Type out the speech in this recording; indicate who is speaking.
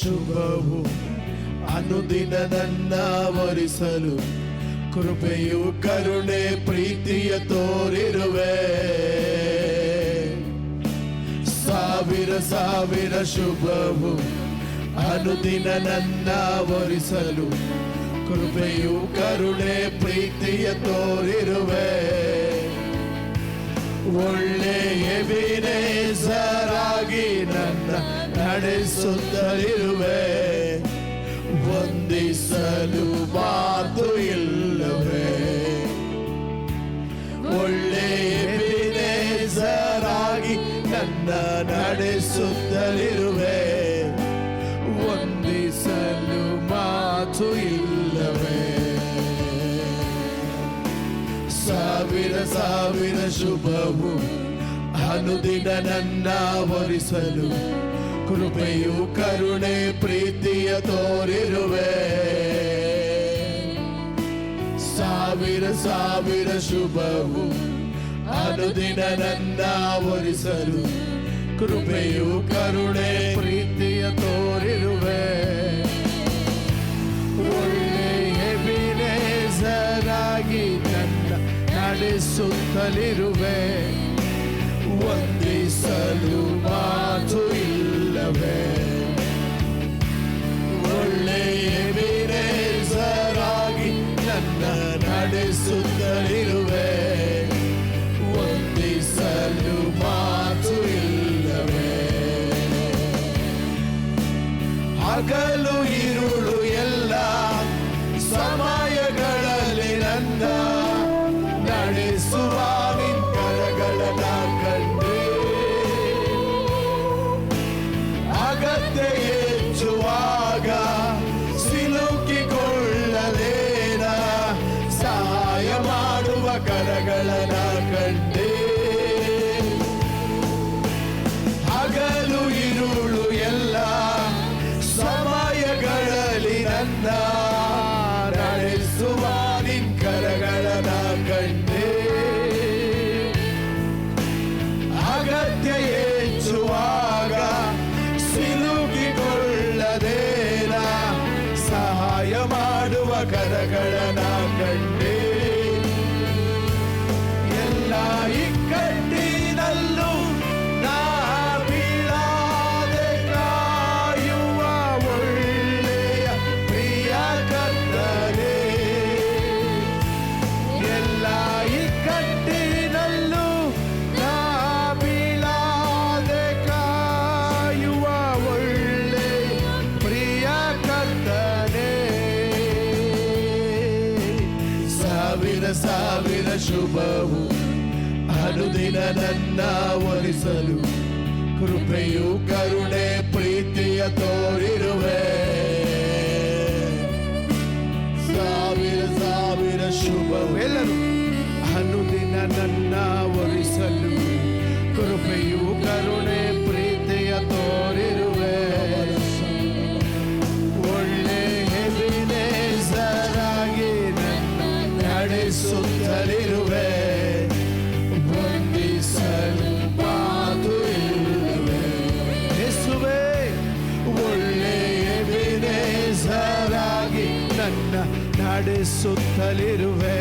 Speaker 1: ಶುಭವು ಅನುದಿನ ನನ್ನ ವರಿಸಲು ಕೃಪೆಯು ಕರುಣೆ ಪ್ರೀತಿಯ ತೋರಿರುವೆ. ಸಾವಿರ ಸಾವಿರ ಶುಭವು ಅನುದಿನ ನನ್ನ ವರಿಸಲು ಕೃಪೆಯು ಕರುಣೆ ಪ್ರೀತಿಯ ತೋರಿರುವೆ. ಒಳ್ಳೆಯ ಎಬಿನೇಜರಾಗಿ ನನ್ನ ನಡೆಸುತ್ತಲಿರುವೆ. ವಂದಿಸಲು ಮಾತು ಇಲ್ಲವೇ. ಒಳ್ಳೆಯ ಎಬಿನೇಜರಾಗಿ ನನ್ನ ನಡೆಸುತ್ತಲಿರುವೆ. ವಂದಿಸಲು ಮಾತು ಇಲ್ಲವೇ. ಸಾವಿರ ಸಾವಿರ ಶುಭವು ಅನುದಿನ ನನ್ನ ವರಿಸಲು ಕೃಪೆಯು ಕರುಣೆ ಪ್ರೀತಿಯ ತೋರಿರುವೆ. ಸಾವಿರ ಸಾವಿರ ಶುಭವು ಅನುದಿನ ನನ್ನ ವರಿಸಲು ಕೃಪೆಯು ಕರುಣೆ ಪ್ರೀತಿಯ ತೋರಿರುವೆ. ಒಳ್ಳೆಯ ಎಬಿನೇಜರಾಗಿ ನನ್ನ ನಡೆಸುತ್ತಲಿರುವೆ. ವಂದಿಸಲು ಮಾತು ಇಲ್ಲವೇ. ಒಳ್ಳೆಯ ಎಬಿನೇಜರಾಗಿ ನನ್ನ ನಡೆಸುತ್ತಲಿರುವೆ. ವಂದಿಸಲು ಮಾತು ಇಲ್ಲವೇ. ಹಗಲು ಇರುಳು ಎಲ್ಲ ಸಮಯಗಳಲ್ಲಿ ನನ್ನ ನಡೆಸುವ ನಿನ್ ಕರಗಳನ್ನ ಕಂಡೆ. ಅಗತ್ಯ ಹೆಚ್ಚುವಾಗ ಸಿಲುಕಿಕೊಳ್ಳಲೇನ ಸಹಾಯ ಮಾಡುವ ಕರಗಳನ್ನ ಕಂಡೆ. ಹಗಲು ಇರುಳು ಎಲ್ಲ ಸಮಯಗಳಲ್ಲಿ ನನ್ನ ನಡೆಸುವ ನಿನ್ ಕರಗಳನ್ನ ಕಂಡೆ. ಅಗತ್ಯ ಹೆಚ್ಚುವಾಗ ಸಿಲುಕಿಕೊಳ್ಳದೇನ ಸಹಾಯ ಮಾಡುವ ಕರಗಳನ್ನ ಕಂಡೆ. ಎಲ್ಲ ಇಕ್ಕಟ್ಟಿನಲ್ಲೂ ನಾ ಬೀಳಾದೆ ಕಾಯುವ ಒಳ್ಳೆಯ ಪ್ರಿಯ ಕರ್ತನೇ. ಎಲ್ಲ ಇಕ್ಕಟ್ಟಿನಲ್ಲೂ ನಾ ಬೀಳಾದೆ ಕಾಯುವ ಒಳ್ಳೆಯ ಪ್ರಿಯ ಕರ್ತನೇ. ಸಾವಿರ ಸಾವಿರ ಶುಭವು ಅನುದಿನ ನನ್ನ ವರಿಸಲು ಕೃಪೆಯು ಕರುಣೆ ಪ್ರೀತಿಯ ತೋರಿರುವೆ. ಸಾವಿರ ಸಾವಿರ ಶುಭವೆಲ್ಲರೂ ಅನುದಿನ ನನ್ನ ವರಿಸಲು ಕೃಪೆಯು ಕರುಣೆ ಪ್ರೀತಿಯ ತೋರಿರುವೆ. ಒಳ್ಳೆಯ ಎಬಿನೇಜರಾಗಿ ನನ್ನ ನಡೆಸುತ್ತಲಿರುವೆ. ವಂದಿಸಲು ಮಾತು ಇಲ್ಲವೇ. ಯೇಸುವೇ, ಒಳ್ಳೆಯ ಎಬಿನೇಜರಾಗಿ ನನ್ನ ನಡೆಸುತ್ತಲಿರುವೆ.